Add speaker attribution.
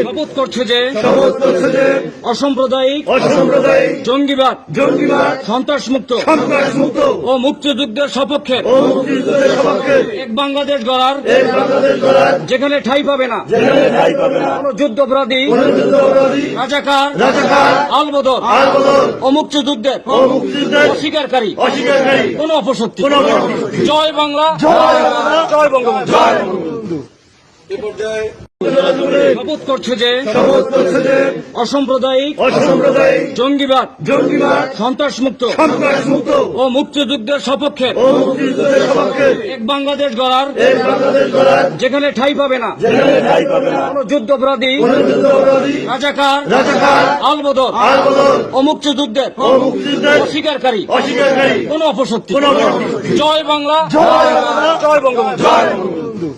Speaker 1: শপথ করছে যে
Speaker 2: অসাম্প্রদায়িক
Speaker 1: জঙ্গিবাদ
Speaker 2: জঙ্গিবাদ
Speaker 1: সন্ত্রাসমুক্ত
Speaker 2: সন্ত্রাসমুক্ত
Speaker 1: ও মুক্তিযুদ্ধের সপক্ষে
Speaker 2: ও মুক্তিযুদ্ধের সপক্ষে
Speaker 1: এক বাংলাদেশ গড়ার যেখানে ঠাঁই পাবে না কোন যুদ্ধাপরাধী রাজাকার আলবদর ও মুক্তিযুদ্ধের অস্বীকারকারী কোন অপশক্তি। জয় বাংলা, জয় বঙ্গবন্ধু। শপথ করছে যে অসাম্প্রদায়িক জঙ্গিবাদ সন্ত্রাসমুক্ত ও মুক্তিযুদ্ধের সপক্ষে এক বাংলাদেশ গড়ার যেখানে ঠাঁই পাবে না কোন যুদ্ধাপরাধী রাজাকার আলবদর ও মুক্তিযুদ্ধের অস্বীকারী কোন অপশক্তি। জয় বাংলা, জয় বঙ্গবন্ধু।